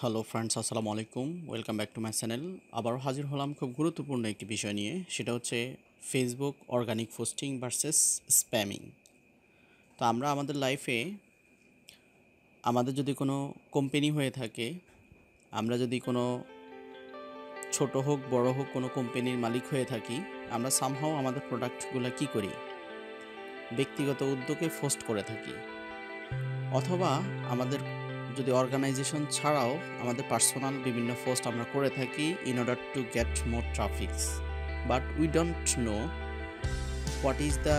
Hello friends, আসসালামু আলাইকুম। Welcome back to my channel. আবারও হাজির হলাম খুব গুরুত্বপূর্ণ একটি বিষয় নিয়ে, সেটা হচ্ছে Facebook organic posting versus spamming. তো আমরা আমাদের লাইফে আমাদের যদি কোনো কোম্পানি হয়ে থাকে, আমরা যদি কোনো ছোট হোক বড় হোক কোনো কোম্পানির মালিক হয়ে থাকি, আমরা সামহাও আমাদের প্রোডাক্টগুলো কী করি, ব্যক্তিগত উদ্যোগে পোস্ট করে থাকি, অথবা আমাদের যদি অর্গানাইজেশন ছাড়াও আমাদের পার্সোনাল বিভিন্ন পোস্ট আমরা করে থাকি in order to get more traffics, but we don't know what is the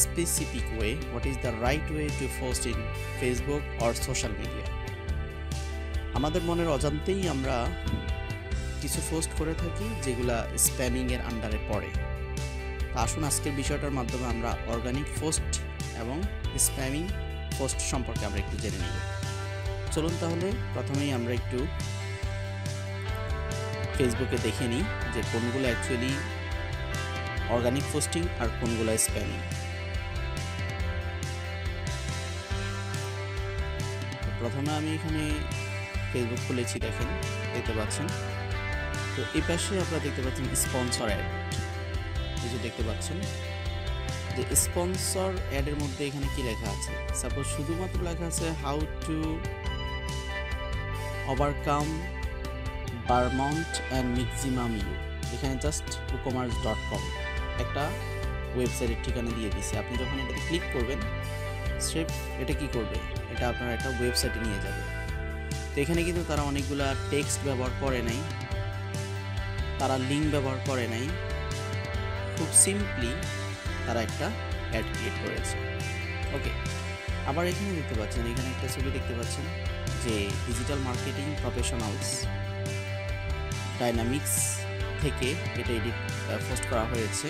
specific way, what is the right way to post in Facebook or social media. আমাদের মনের অজান্তেই আমরা কিছু পোস্ট করে থাকি যেগুলা স্প্যামিংয়ের আন্ডারে পড়ে। তো আসুন আজকের বিষয়টার মাধ্যমে আমরা অর্গানিক পোস্ট এবং স্প্যামিং পোস্ট সম্পর্কে আমরা একটু জেনে নিব। চলুন তাহলে প্রথমেই আমরা একটু ফেসবুকে দেখে নিই যে কোনগুলো অ্যাকচুয়ালি অর্গানিক পোস্টিং আর কোনগুলো স্প্যামিং। প্রথমে আমি এখানে ফেসবুক খুলেছি, দেখেন, দেখতে পাচ্ছেন। তো এই পাশে আপনারা দেখতে পাচ্ছেন স্পন্সর অ্যাড, এই যে দেখতে পাচ্ছেন যে স্পন্সর অ্যাডের মধ্যে এখানে কি লেখা আছে। সাপোজ শুধুমাত্র লেখা আছে how to overcome paramount and maximum you. এখানে জাস্ট ecommerce.com একটা ওয়েবসাইটের ঠিকানা দিয়ে দিছে। আপনি যখন এটাতে ক্লিক করবেন, স্রেফ এটা কি করবে, এটা আপনার একটা ওয়েবসাইটে নিয়ে যাবে। তো এখানে কিন্তু তারা অনেকগুলা টেক্সট ব্যবহার করে নাই, তারা লিঙ্ক ব্যবহার করে নাই, খুব সিম্পলি তারা একটা অ্যাড ক্রিয়েট করেছে। ওকে, আবার এখানে দেখতে পাচ্ছেন, এখানে একটা ছবি দেখতে পাচ্ছেন যে ডিজিটাল মার্কেটিং প্রফেশনালস ডাইনামিক্স থেকে এটা এডিট পোস্ট করা হয়েছে।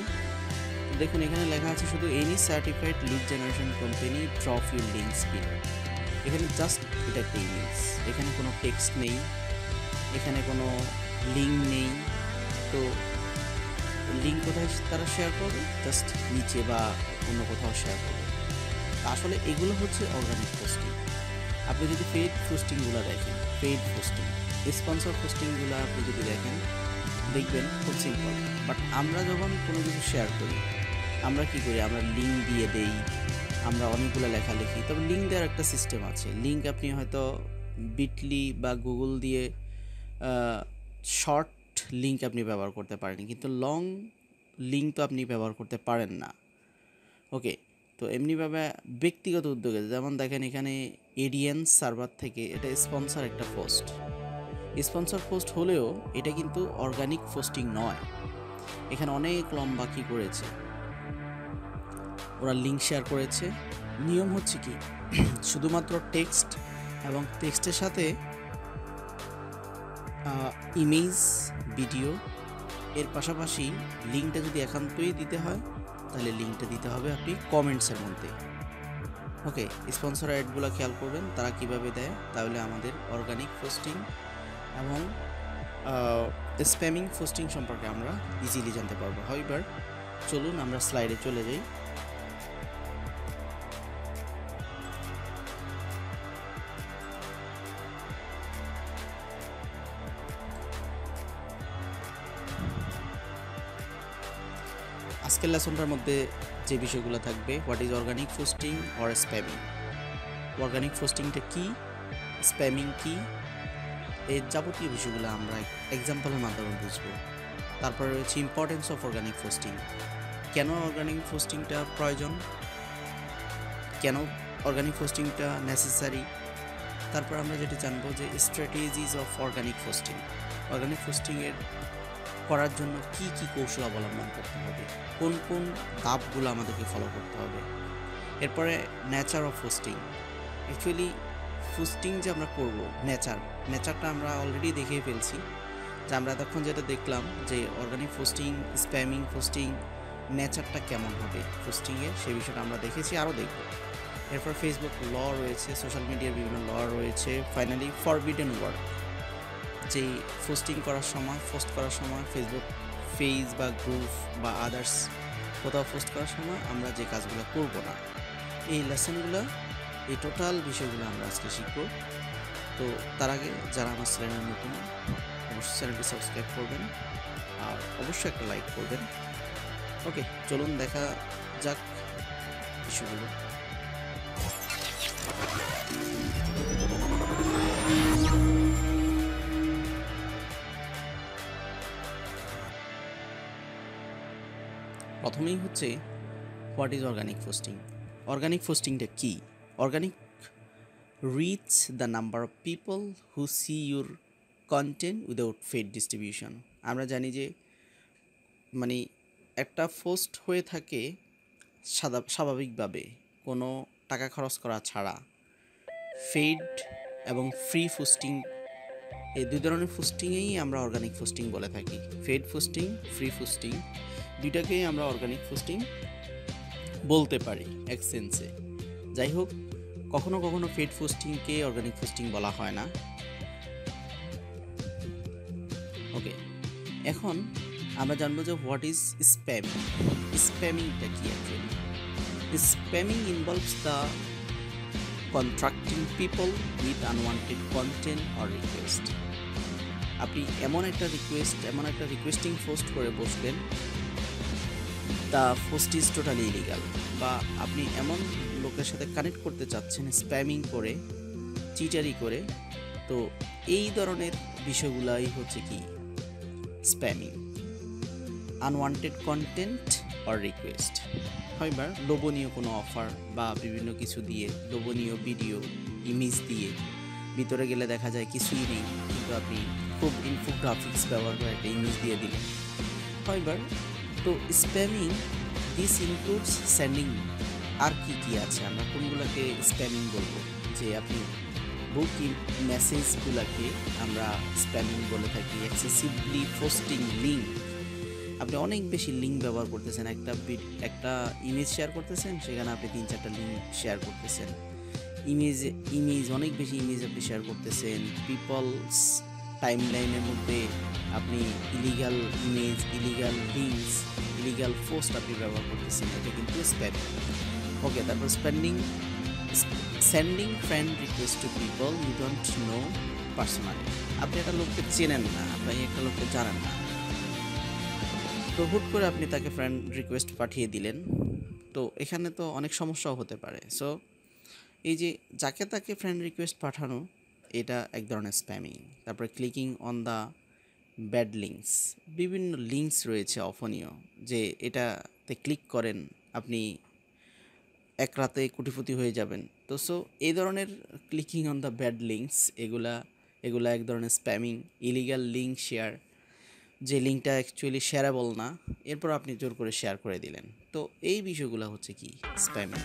দেখুন এখানে লেখা আছে শুধু any certified lead generation company drop your links below. এখানে জাস্ট এটা একটা ইমেজ, এখানে কোনো টেক্সট নেই, এখানে কোনো লিঙ্ক নেই। তো লিঙ্ক কোথায় তারা শেয়ার করবে, জাস্ট নিচে বা অন্য কোথাও শেয়ার করবে। আসলে এগুলো হচ্ছে অর্গানিক পোস্টিং। আপনি যদি পেইড পোস্টিংগুলো দেখেন, পেইড পোস্টিং, স্পন্সর পোস্টিংগুলো আপনি যদি দেখেন, দেখবেন খুব সিম্পল। বাট আমরা যখন কোনো কিছু শেয়ার করি, আমরা কি করি, আমরা লিঙ্ক দিয়ে দেই, আমরা অনেকগুলো লেখালেখি। তবে লিঙ্ক দেওয়ার একটা সিস্টেম আছে। লিঙ্ক আপনি হয়তো বিটলি বা গুগল দিয়ে শর্ট লিঙ্ক আপনি ব্যবহার করতে পারেন, কিন্তু লং লিঙ্ক তো আপনি ব্যবহার করতে পারেন না। ওকে, তো এমনিভাবে ব্যক্তিগত উদ্যোগে, যেমন দেখেন এখানে এডিয়েন্স সার্ভার থেকে এটা স্পন্সর একটা পোস্ট, স্পন্সর পোস্ট হলেও এটা কিন্তু অর্গানিক পোস্টিং নয়। এখানে অনেক লম্বা কি করেছে, ওরা লিঙ্ক শেয়ার করেছে। নিয়ম হচ্ছে কি, শুধুমাত্র টেক্সট এবং টেক্সটের সাথে ইমেজ, ভিডিও, এর পাশাপাশি লিঙ্কটা যদি একান্তই দিতে হয় তাহলে লিঙ্কটা দিতে হবে আপনি কমেন্টসের মধ্যে। ওকে, স্পন্সর অ্যাডগুলো খেয়াল করবেন তারা কিভাবে দেয়, তাহলে আমাদের অর্গানিক পোস্টিং এবং স্প্যামিং পোস্টিং সম্পর্কে আমরা ইজিলি জানতে পারবো। হাউএভার, চলুন আমরা স্লাইডে চলে যাই। আজকের লেসনটার মধ্যে যে বিষয়গুলো থাকবে, what is organic posting or spamming, organic পোস্টিংটা কী, স্প্যামিং কী, এর যাবতীয় বিষয়গুলো আমরা এক্সাম্পলের মাধ্যমে বুঝবো। তারপরে রয়েছে ইম্পর্টেন্স অফ অর্গানিক পোস্টিং, কেন অর্গানিক পোস্টিংটা প্রয়োজন, কেন অর্গানিক পোস্টিংটা নেসেসারি। তারপর আমরা যেটা জানবো যে strategies of organic posting, organic পোস্টিংয়ের করার জন্য কি কি কৌশল অবলম্বন করতে হবে, কোন কোন ধাপগুলো আমাদেরকে ফলো করতে হবে। এরপরে nature of posting, actually posting যে আমরা করব, নেচারটা আমরা অলরেডি দেখে ফেলছি, যে আমরা তখন যেটা দেখলাম যে অর্গানিক পোস্টিং, স্প্যামিং পোস্টিং নেচারটা কেমন হবে পোস্টিংয়ের, সেই বিষয়টা আমরা দেখেছি, আরও দেখব। এরপর ফেসবুক ল রয়েছে, সোশ্যাল মিডিয়ার বিভিন্ন ল রয়েছে। ফাইনালি ফরবিডেন ওয়ার্ক, যেই পোস্ট করার সময় ফেসবুক পেজ বা গ্রুপ বা আদার্স কোথাও পোস্ট করার সময় আমরা যে কাজগুলো করব না, এই লেসনগুলো, এই টোটাল বিষয়গুলো আমরা আজকে শিখব। তো তার আগে যারা আমার চ্যানেলে নতুন, অবশ্যই চ্যানেলটি সাবস্ক্রাইব করবেন আর অবশ্যই একটা লাইক করবেন। ওকে, চলুন দেখা যাক ইস্যুগুলো। প্রথমেই হচ্ছে what is organic posting. Organic পোস্টিংটা কি? Organic reach the number of people who see your content without paid distribution. আমরা জানি যে মানে একটা পোস্ট হয়ে থাকে স্বাভাবিকভাবে কোনো টাকা খরচ করা ছাড়া। পেইড এবং ফ্রি পোস্টিং, এই দুই ধরনের পোস্টিংয়েই আমরা অর্গানিক পোস্টিং বলে থাকি। পেইড পোস্টিং, ফ্রি পোস্টিং, দুইটাকেই আমরা অর্গানিক পোস্টিং বলতে পারি এক সেন্সে। যাই হোক, কখনো কখনো পেইড পোস্টিংকে অর্গানিক পোস্টিং বলা হয় না। ওকে, এখন আমরা জানবো যে হোয়াট ইজ স্প্যামিং। স্প্যামিংটা কি actually? Spamming involves the contracting people with unwanted content or request. আপনি এমন একটা রিকোয়েস্টিং পোস্ট করে বসলেন, the post is totally illegal. বা আপনি এমন লোকের সাথে কানেক্ট করতে চাচ্ছেন স্প্যামিং করে, চিটারি করে, তো এই ধরনের বিষয়গুলাই হচ্ছে কি spamming. Unwanted content or request, হয়বার লোভনীয় কোনো অফার বা বিভিন্ন কিছু দিয়ে, লোভনীয় ভিডিও, ইমেজ দিয়ে, ভিতরে গেলে দেখা যায় কিছুই নেই, কিন্তু আপনি খুব ইনফোগ্রাফিক্স ব্যবহার করে একটা ইমেজ দিয়ে দিলেন, হয়বার। তো স্প্যামিং দিস ইনক্লুডস সেন্ডিং। আর কি আছে, আমরা কোনগুলোকে স্প্যামিং বলবো? যে আপনি বুক মেসেজগুলোকে আমরা স্প্যামিং বলে থাকি। এক্সেসিভলি পোস্টিং লিঙ্ক, আপনি অনেক বেশি লিঙ্ক ব্যবহার করতেছেন। একটা ইমেজ শেয়ার করতেছেন, সেখানে আপনি 3-4টা লিঙ্ক শেয়ার করতেছেন। ইমেজ অনেক বেশি ইমেজ আপনি শেয়ার করতেছেন। পিপলস টাইমলাইনের মধ্যে আপনি illegal image, illegal links, illegal post আপনি ব্যবহার করতেছেন, এটা কিন্তু স্প্যামিং। ওকে, তারপর sending friend request to people you don't know personally. আপনি একটা লোককে চেনেন না, আপনি একটা লোককে জানেন না, তো হুট করে আপনি তাকে ফ্রেন্ড রিকোয়েস্ট পাঠিয়ে দিলেন। তো এখানে তো অনেক সমস্যাও হতে পারে। সো এই যে যাকে তাকে ফ্রেন্ড রিকোয়েস্ট পাঠানো, এটা এক ধরনের স্প্যামিং। তারপরে clicking on the bad links, বিভিন্ন লিঙ্কস রয়েছে অফনীয়, যে এটাতে ক্লিক করেন আপনি এক রাতে কোটিপতি হয়ে যাবেন। তো সো এই ধরনের clicking on the bad links, এগুলা এক ধরনের স্প্যামিং। ইলিগাল লিঙ্ক শেয়ার, যে লিঙ্কটা অ্যাকচুয়ালি শেয়ারেবল না, এরপর আপনি জোর করে শেয়ার করে দিলেন। তো এই বিষয়গুলো হচ্ছে কি spamming.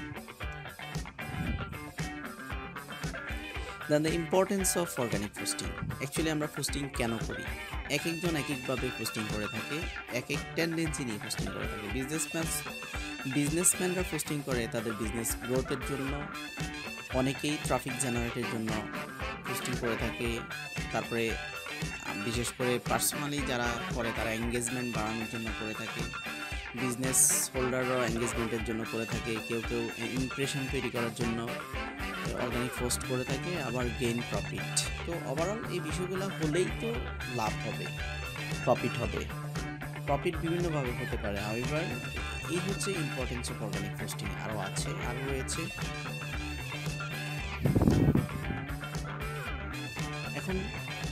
Then the importance of organic posting. Actually আমরা পোস্টিং কেন করি? এক একজন এক একভাবে পোস্টিং করে থাকে, এক এক টেন্ডেন্সি নিয়ে পোস্টিং করে থাকে। বিজনেসম্যানরা পোস্টিং করে তাদের বিজনেস গ্রোথের জন্য, অনেকেই ট্রাফিক জেনারেটের জন্য পোস্টিং করে থাকে। তারপরে বিশেষ করে পার্সোনালি যারা করে তারা এঙ্গেজমেন্ট বাড়ানোর জন্য করে থাকে। বিজনেস হোল্ডাররাও এঙ্গেজমেন্টের জন্য করে থাকে। কেউ ইমপ্রেশন তৈরি করার জন্য অর্গানিক পোস্ট করে থাকে, আবার গেইন প্রফিট। তো ওভারঅল এই বিষয়গুলো হলেই তো লাভ হবে, প্রফিট হবে। প্রফিট বিভিন্নভাবে হতে পারে। হাউএভার এই হচ্ছে ইম্পর্টেন্স অফ অর্গানিক পোস্টিং। আরও রয়েছে। এখন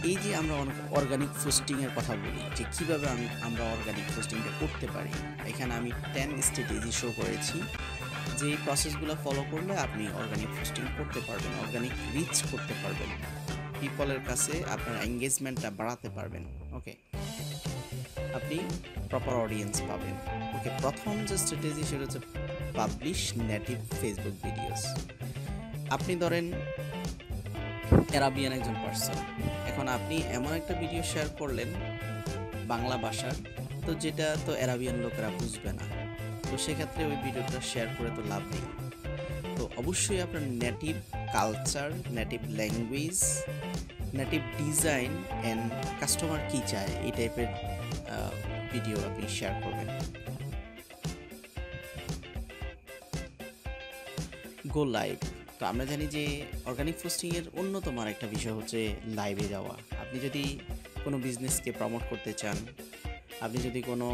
এই যে আমরা অর্গানিক পোস্টিংয়ের কথা বলি, যে কীভাবে আমরা অর্গানিক পোস্টিংটা করতে পারি, এখানে আমি 10 স্ট্র্যাটেজি শো করেছি, যে এই প্রসেসগুলো ফলো করলে আপনি অর্গানিক পোস্টিং করতে পারবেন, অর্গানিক রিচ করতে পারবেন, পিপলের কাছে আপনার এঙ্গেজমেন্টটা বাড়াতে পারবেন। ওকে, আপনি প্রপার অডিয়েন্স পাবেন। ওকে, প্রথম যে স্ট্র্যাটেজি সেটা হচ্ছে পাবলিশ নেটিভ ফেসবুক ভিডিওস। আপনি ধরেন অ্যারাবিয়ান একজন পার্সন, এখন আপনি এমন একটা ভিডিও শেয়ার করলেন বাংলা ভাষার, তো যেটা তো অ্যারাবিয়ান লোকেরা বুঝবে না, তো সেক্ষেত্রে ওই ভিডিওটা শেয়ার করে তো লাভ নেই। তো অবশ্যই আপনার native culture, native language, native design and customer কী চায়, এই টাইপের ভিডিও আপনি শেয়ার করবেন। Go live. তো আমরা জানি যে অর্গানিক পোস্টিংয়ের অন্যতম আরেকটা বিষয় হচ্ছে লাইভে যাওয়া। আপনি যদি কোনো বিজনেসকে প্রমোট করতে চান, আপনি যদি কোনো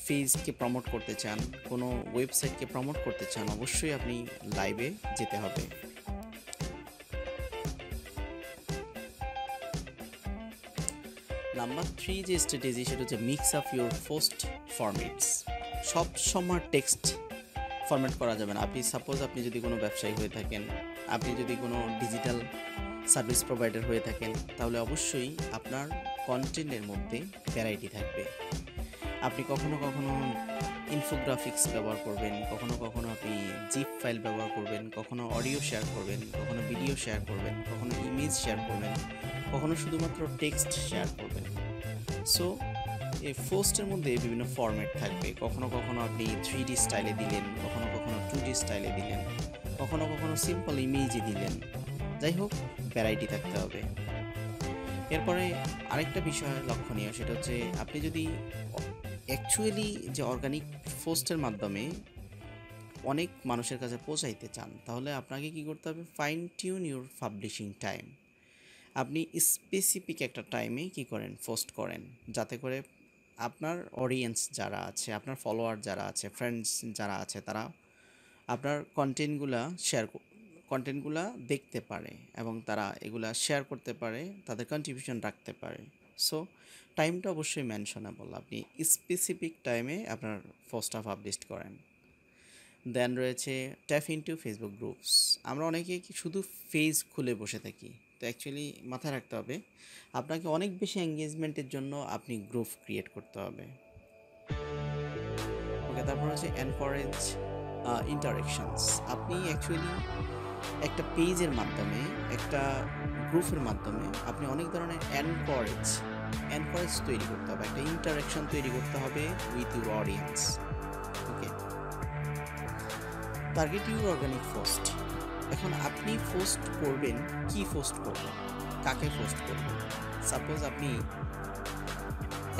পেজকে প্রমোট করতে চান, কোনো ওয়েবসাইটকে প্রমোট করতে চান, অবশ্যই আপনি লাইভে যেতে হবে। নাম্বার 3 যে স্ট্র্যাটেজি সেটা হচ্ছে mix up your post formats. সব সময় টেক্সট ফরম্যাট করা যাবে না। আপনি যদি কোনো ব্যবসায়ী হয়ে থাকেন, আপনি যদি কোনো ডিজিটাল সার্ভিস প্রোভাইডার হয়ে থাকেন, তাহলে অবশ্যই আপনার কন্টেন্টের মধ্যে ভ্যারাইটি থাকবে। আপনি কখনো কখনো ইনফোগ্রাফিক্স ব্যবহার করবেন, কখনো কখনো আপনি জিপ ফাইল ব্যবহার করবেন, কখনো অডিও শেয়ার করবেন, কখনো ভিডিও শেয়ার করবেন, কখনো ইমেজ শেয়ার করবেন, কখনো শুধুমাত্র টেক্সট শেয়ার করবেন। সো এই পোস্টের মধ্যে বিভিন্ন ফরম্যাট থাকবে। কখনো কখনো আপনি 3D স্টাইলে দিলেন, কখনো কখনো 2D স্টাইলে দিলেন, কখনো কখনো সিম্পল ইমেজই দিলেন। যাই হোক, ভ্যারাইটি থাকতে হবে। এরপরে আরেকটা বিষয় লক্ষণীয়, সেটা হচ্ছে আপনি যদি অ্যাকচুয়ালি যে অর্গানিক পোস্টের মাধ্যমে অনেক মানুষের কাছে পৌঁছাইতে চান, তাহলে আপনাকে কি করতে হবে? Fine tune your publishing time. আপনি স্পেসিফিক একটা টাইমে কি করেন? পোস্ট করেন, যাতে করে আপনার অডিয়েন্স যারা আছে, আপনার ফলোয়ার যারা আছে, ফ্রেন্ডস যারা আছে, তারা আপনার কন্টেন্টগুলা দেখতে পারে এবং তারা এগুলা শেয়ার করতে পারে, তাদের কন্ট্রিবিউশন রাখতে পারে। সো টাইমটা অবশ্যই মেনশনেবল। আপনি স্পেসিফিক টাইমে আপনার পোস্টটা পাবলিশ করেন। দেন রয়েছে ট্যাপ ইনটু ফেসবুক গ্রুপস। আমরা অনেকে শুধু পেজ খুলে বসে থাকি, তো অ্যাকচুয়ালি মাথায় রাখতে হবে আপনাকে অনেক বেশি এঙ্গেজমেন্টের জন্য আপনি গ্রুপ ক্রিয়েট করতে হবে। ওকে, তারপর হচ্ছে এনকারেজ ইন্টারেকশনস। আপনি অ্যাকচুয়ালি একটা পেজের মাধ্যমে, একটা গ্রুপের মাধ্যমে আপনি অনেক ধরনের এনকারেজ তৈরি করতে হবে, একটা ইন্টারেকশন তৈরি করতে হবে with your audience. Okay, target your organic post. এখন আপনি পোস্ট করবেন, কি পোস্ট করবেন, কাকে পোস্ট করবেন? সাপোজ আপনি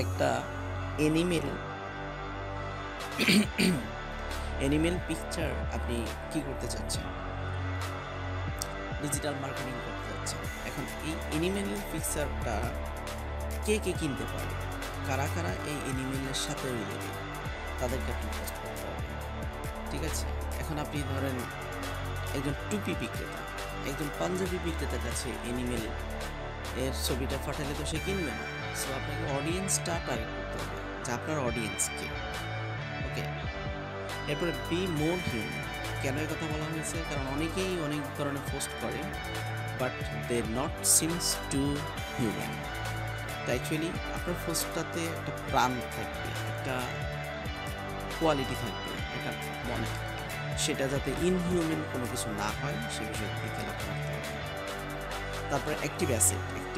একটা অ্যানিমেল পিকচার আপনি কি করতে চাচ্ছেন? ডিজিটাল মার্কেটিং করতে চাচ্ছেন। এখন এই অ্যানিমেল পিকচারটা কে কে কিনতে পারে, কারা কারা এই অ্যানিমেলের সাথে রিলেটেড, তাদেরকে আপনি পোস্ট করতে হবে। ঠিক আছে, এখন আপনি ধরেন একজন টুপি বিক্রেতা, একজন পাঞ্জাবি বিক্রেতার কাছে অ্যানিমেল এর ছবিটা পাঠালে তো সে কিনবে না। সো আপনাকে অডিয়েন্সটা টার্গেট করতে হবে, যে আপনার অডিয়েন্সকে। ওকে, এরপরে বি মোর হিউম্যান। কেন এই কথা বলা হয়েছে? কারণ অনেকেই অনেক ধরনের পোস্ট করে, but they not seems to human. তো অ্যাকচুয়ালি আপনার পোস্টটাতে একটা প্রাণ থাকবে, একটা কোয়ালিটি থাকবে, এটা মনে, সেটা যাতে ইনহিউম্যান কোনো কিছু না হয় সে বিষয়ের দিকে লক্ষ্য রাখতে হবে। তারপরে অ্যাক্টিভ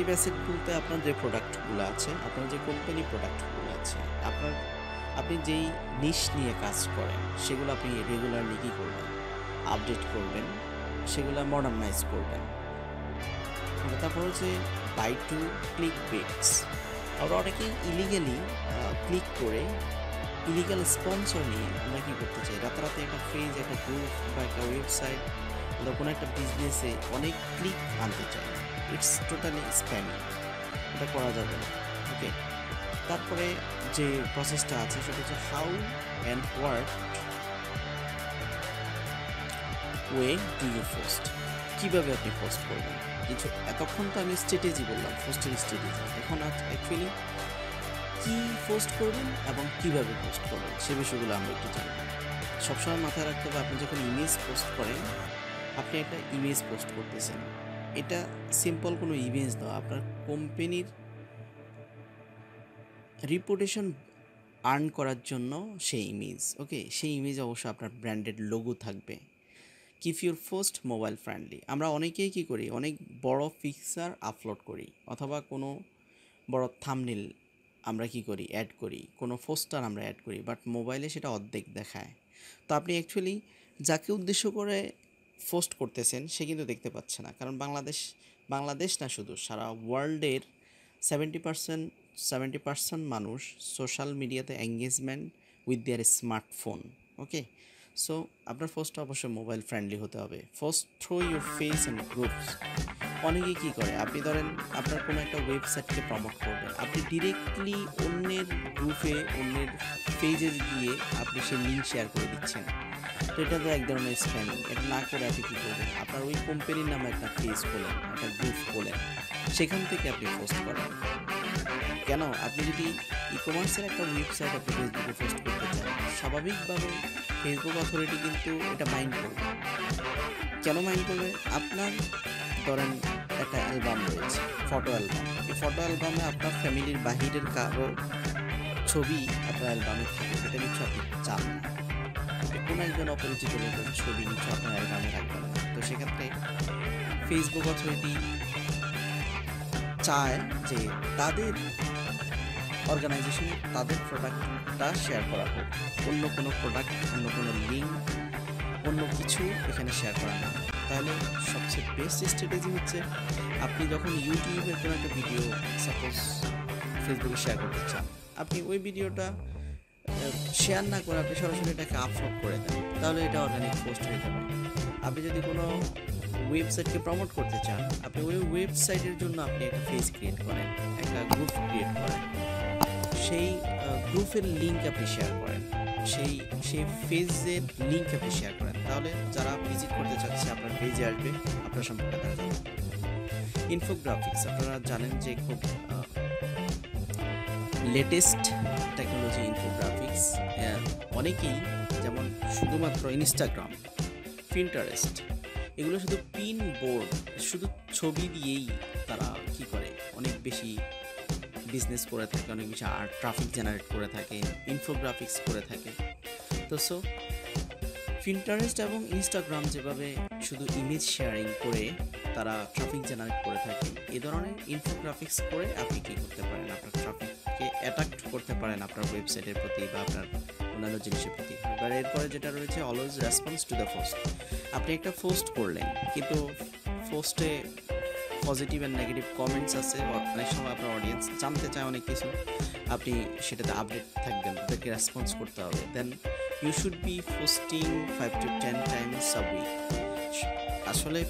অ্যাসেট বলতে আপনার যে প্রোডাক্টগুলো আছে, আপনার যে কোম্পানি প্রোডাক্টগুলো আছে, আপনি যেই নিশ নিয়ে কাজ করেন, সেগুলো আপনি রেগুলারলি কী করবেন? আপডেট করবেন, সেগুলো মডার্নাইজ করবেন। তারপর হচ্ছে বাই টু ক্লিক বেটস। আমরা অনেকেই ইলিগালি ক্লিক করে ইলিগাল স্পন্সর নিয়ে আমরা কী করতে চাই? রাতারাতি একটা পেজ, একটা গ্রুপ বা একটা ওয়েবসাইট বা কোনো একটা বিজনেসে অনেক ক্লিক আনতে চাই। ইটস টোটালি স্প্যামিং, এটা করা যাবে না। ওকে, তারপরে যে প্রসেসটা আছে সেটা হচ্ছে how and what way do you post. কীভাবে আপনি পোস্ট করবেন? কিছু এতক্ষণ তো আমি স্ট্র্যাটেজি বললাম, পোস্টের স্ট্র্যাটেজি। এখন অ্যাকচুয়ালি কী পোস্ট করবেন এবং কীভাবে পোস্ট করবেন সে বিষয়গুলো আমরা একটু জানব। সবসময় মাথায় রাখতে হবে, আপনি যখন ইমেজ পোস্ট করেন, আপনি একটা ইমেজ পোস্ট করতেছেন, এটা সিম্পল কোনো ইমেজ নয়, আপনার কোম্পানির রিপুটেশন আর্ন করার জন্য সেই ইমেজ। ওকে, সেই ইমেজ অবশ্য আপনার ব্র্যান্ডেড লোগো থাকবে। Keep your post mobile friendly. আমরা অনেকেই কী করি? অনেক বড় পিকচার আপলোড করি, অথবা কোনো বড় থাম্বনেল আমরা কি করি? অ্যাড করি, কোনো পোস্টার আমরা অ্যাড করি, বাট মোবাইলে সেটা অর্ধেক দেখায়। তো আপনি অ্যাকচুয়ালি যাকে উদ্দেশ্য করে পোস্ট করতেছেন সে কিন্তু দেখতে পাচ্ছে না, কারণ বাংলাদেশ না, শুধু সারা ওয়ার্ল্ডের 70% মানুষ সোশ্যাল মিডিয়াতে engagement with their smartphone. Okay, so আপনার পোস্টটা অবশ্যই মোবাইল ফ্রেন্ডলি হতে হবে। Post through your face and groups. অনেকে কী করে, আপনি ধরেন আপনার কোনো একটা ওয়েবসাইটকে প্রমোট করবেন, আপনি ডিরেক্টলি অন্যের গ্রুপে, অন্যের পেজে গিয়ে আপনি সেই লিঙ্ক শেয়ার করে দিচ্ছেন। তো এটা তো এক ধরনের স্প্যামিং। এটা না করে আপনি কী করবেন, আপনার ওই কোম্পানির নামে একটা পেজ খোলেন, একটা গ্রুপ খোলেন, সেখান থেকে আপনি পোস্ট করেন। কেন, আপনি যদি ই কমার্সের একটা ওয়েবসাইট আপনি ফেসবুকে পোস্ট করতে চান, স্বাভাবিকভাবে ফেসবুক অথরিটি কিন্তু এটা মাইন্ড করবে। কেন মাইন্ড করবে? আপনার ধরেন একটা অ্যালবাম রয়েছে, ফটো অ্যালবাম। এই ফটো অ্যালবামে আপনার ফ্যামিলির বাহিরের কারো ছবি আপনার অ্যালবামে থাকে, এটা নিশ্চয় আপনি চান না। আপনি কোনো একজন অপরিচিত লোকের ছবি নিশ্চয় আপনার অ্যালবামে রাখবেন না। তো সেক্ষেত্রে ফেসবুক অথরিটি চায় যে তাদের অর্গানাইজেশনে তাদের প্রোডাক্টটা শেয়ার করা হোক, অন্য কোনো প্রোডাক্ট, অন্য কোনো লিঙ্ক, অন্য কিছু এখানে শেয়ার করা না। তাহলে সবচেয়ে বেস্ট স্ট্র্যাটেজি হচ্ছে, আপনি যখন ইউটিউবের কোনো একটা ভিডিও সাপোজ ফেসবুকে শেয়ার করতে চান, আপনি ওই ভিডিওটা শেয়ার না করে আপনি সরাসরি এটাকে আপলোড করে দেন, তাহলে এটা অর্গানিক পোস্ট হয়ে যাবে। আপনি যদি কোনো ওয়েবসাইটকে প্রমোট করতে চান, আপনি ওই ওয়েবসাইটের জন্য আপনি একটা পেজ ক্রিয়েট করেন, একটা গ্রুপ ক্রিয়েট করেন, সেই গ্রুপের লিঙ্ক আপনি শেয়ার করেন, সেই সেই পেজের লিঙ্ক আপনি শেয়ার করেন, তাহলে যারা ভিজিট করতে চাচ্ছে আপনার পেজে আসবে, আপনার সম্পর্কে তারা জানবে। ইনফোগ্রাফিক্স আপনারা জানেন যে খুব লেটেস্ট টেকনোলজি ইনফোগ্রাফিক্স। অনেকেই যেমন শুধুমাত্র ইনস্টাগ্রাম, পিন্টারেস্ট, এগুলো শুধু পিন বোর্ড, শুধু ছবি দিয়েই তারা কি করে, অনেক বেশি বিজনেস করে থাকে, অনেক বেশি আর্ট ট্রাফিক জেনারেট করে থাকে, ইনফোগ্রাফিক্স করে থাকে। তো সো পিন্টারেস্ট এবং ইনস্টাগ্রাম যেভাবে শুধু ইমেজ শেয়ারিং করে তারা ট্রাফিক জেনারেট করে থাকে, এ ধরনের ইনফোগ্রাফিক্স করে আপনি কী করতে পারেন, আপনার ট্রাফিককে অ্যাট্রাক্ট করতে পারেন আপনার ওয়েবসাইটের প্রতি বা আপনার অন্যান্য জিনিসের প্রতি। এবার এরপরে যেটা রয়েছে, always response to the post. আপনি একটা পোস্ট করলেন, কিন্তু পোস্টে পজিটিভ অ্যান্ড নেগেটিভ কমেন্টস আছে, অনেক সময় আপনার অডিয়েন্স জানতে চায় অনেক কিছু, আপনি সেটাতে আপডেট থাকবেন, তাদেরকে রেসপন্স করতে হবে। Then you should be posting 5 to 10 times a week. আসলে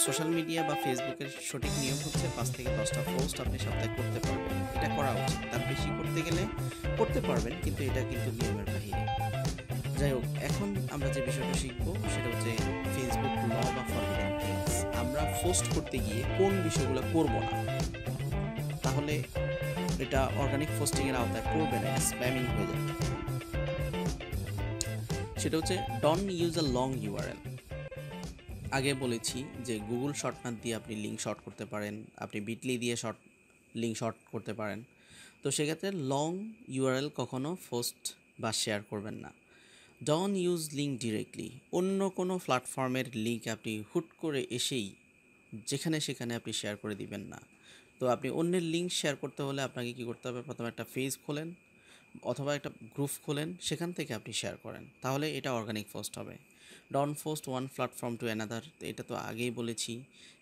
সোশ্যাল মিডিয়া বা ফেসবুকের সঠিক নিয়ম হচ্ছে 5 থেকে 10টা পোস্ট আপনি সপ্তাহে করতে পারবেন, এটা করা উচিত। তার বেশি করতে গেলে করতে পারবেন, কিন্তু এটা কিন্তু নিয়মের বাহিরে। যাই হোক, এখন আমরা যে বিষয়টা শিখবো সেটা হচ্ছে ফেসবুক ল বা ফরবিডেন থিংস। আমরা পোস্ট করতে গিয়ে কোন বিষয়গুলো করব না, তাহলে এটা অর্গানিক পোস্টিংয়ের আওতায় পড়বে না, স্প্যামিং হয়ে যাবে। সেটা হচ্ছে don't use a long URL. আগে বলেছি যে গুগল শর্টকাট দিয়ে আপনি লিঙ্ক শর্ট করতে পারেন, আপনি বিটলি দিয়ে লিঙ্ক শর্ট করতে পারেন। তো সেক্ষেত্রে লং ইউআরএল কখনো পোস্ট বা শেয়ার করবেন না। Don't use link directly. অন্য কোনো প্ল্যাটফর্মের লিঙ্ক আপনি হুট করে এসেই যেখানে সেখানে আপনি শেয়ার করে দিবেন না। তো আপনি অন্যের লিঙ্ক শেয়ার করতে হলে আপনাকে কী করতে হবে, প্রথমে একটা পেজ খোলেন অথবা একটা গ্রুপ খোলেন, সেখান থেকে আপনি শেয়ার করেন, তাহলে এটা অর্গানিক পোস্ট হবে। Don't post one platform to another, এটা তো আগেই বলেছি।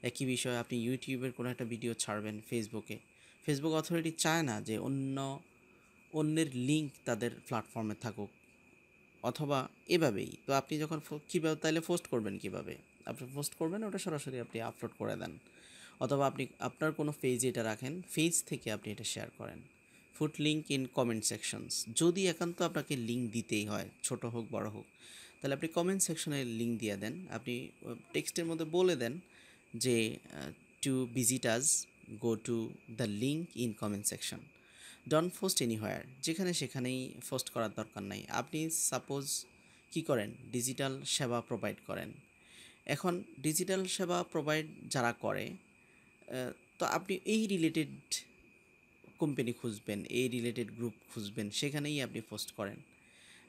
একই বিষয়, আপনি ইউটিউবের কোনো একটা ভিডিও ছাড়বেন ফেসবুকে, ফেসবুক অথরিটি চায় না যে অন্যের লিঙ্ক তাদের প্ল্যাটফর্মে থাকুক, অথবা এভাবেই। তো আপনি যখন কীভাবে তাহলে পোস্ট করবেন, কীভাবে আপনি পোস্ট করবেন, ওটা সরাসরি আপনি আপলোড করে দেন, অথবা আপনি আপনার কোনো পেজে এটা রাখেন, পেজ থেকে আপনি এটা শেয়ার করেন। Foot link in comment sections. যদি একান্ত আপনাকে লিঙ্ক দিতেই হয়, ছোট হোক বড় হোক, তাহলে আপনি কমেন্ট সেকশনে লিঙ্ক দিয়ে দেন। আপনি টেক্সটের মধ্যে বলে দেন যে to visit us, go to the link in comment section. Don't post anywhere, যেখানে সেখানেই পোস্ট করার দরকার নাই। আপনি সাপোজ কী করেন, ডিজিটাল সেবা প্রোভাইড করেন। এখন ডিজিটাল সেবা প্রোভাইড যারা করে, তো আপনি এই রিলেটেড কোম্পানি খুঁজবেন, এই রিলেটেড গ্রুপ খুঁজবেন, সেখানেই আপনি পোস্ট করেন।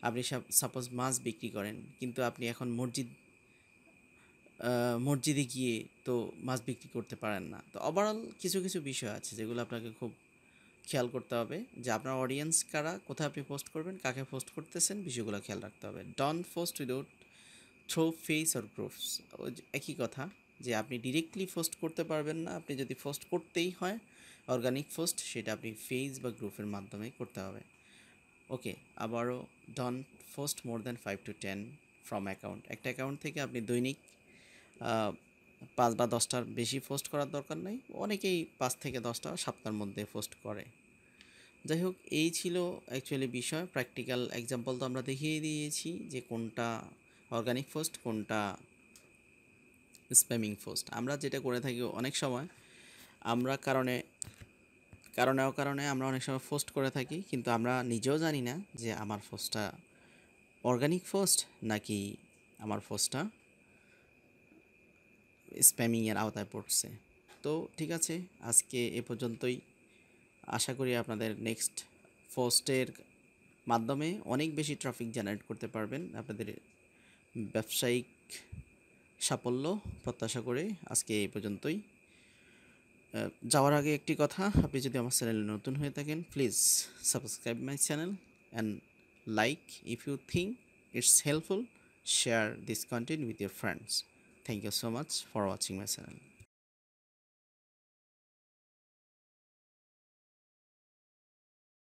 আপনি সাপোজ মাছ বিক্রি করেন, কিন্তু আপনি এখন মসজিদে গিয়ে তো মাছ বিক্রি করতে পারেন না। তো ওভারঅল কিছু কিছু বিষয় আছে যেগুলো আপনাকে খুব খেয়াল করতে হবে, যে আপনার অডিয়েন্স কারা, কোথায় আপনি পোস্ট করবেন, কাকে পোস্ট করতেছেন, বিষয়গুলো খেয়াল রাখতে হবে। Don't post without through face or groups. একই কথা, যে আপনি ডিরেক্টলি পোস্ট করতে পারবেন না, আপনি যদি পোস্ট করতেই হয় অর্গানিক পোস্ট, সেটা আপনি ফেস বা গ্রুপের মাধ্যমে করতে হবে। ওকে, আবারও don't post more than 5 to 10 from account. একটা অ্যাকাউন্ট থেকে আপনি দৈনিক 5 বা 10টার বেশি পোস্ট করার দরকার নাই। অনেকেই 5 থেকে 10টা সপ্তাহের মধ্যে পোস্ট করে। যাই হোক, এই ছিল অ্যাকচুয়ালি বিষয়। প্র্যাকটিক্যাল এক্সাম্পল তো আমরা দেখিয়ে দিয়েছি যে কোনটা অর্গানিক পোস্ট, কোনটা স্প্যামিং পোস্ট। আমরা যেটা করে থাকি অনেক সময়, আমরা কারণে আমরা অনেক সময় পোস্ট করে থাকি, কিন্তু আমরা নিজেও জানি না যে আমার পোস্টটা অর্গানিক পোস্ট নাকি আমার পোস্টটা স্প্যামিংয়ের আওতায় পড়ছে। তো ঠিক আছে, আজকে এ পর্যন্তই। আশা করি আপনাদের নেক্সট পোস্টের মাধ্যমে অনেক বেশি ট্রাফিক জেনারেট করতে পারবেন, আপনাদের ব্যবসায়িক সাফল্য প্রত্যাশা করে আজকে এই পর্যন্তই। যাওয়ার আগে একটি কথা, আপনি যদি আমার চ্যানেলে নতুন হয়ে থাকেন, please subscribe my channel and like if you think it's helpful, share this content with your friends. Thank you so much for watching my channel.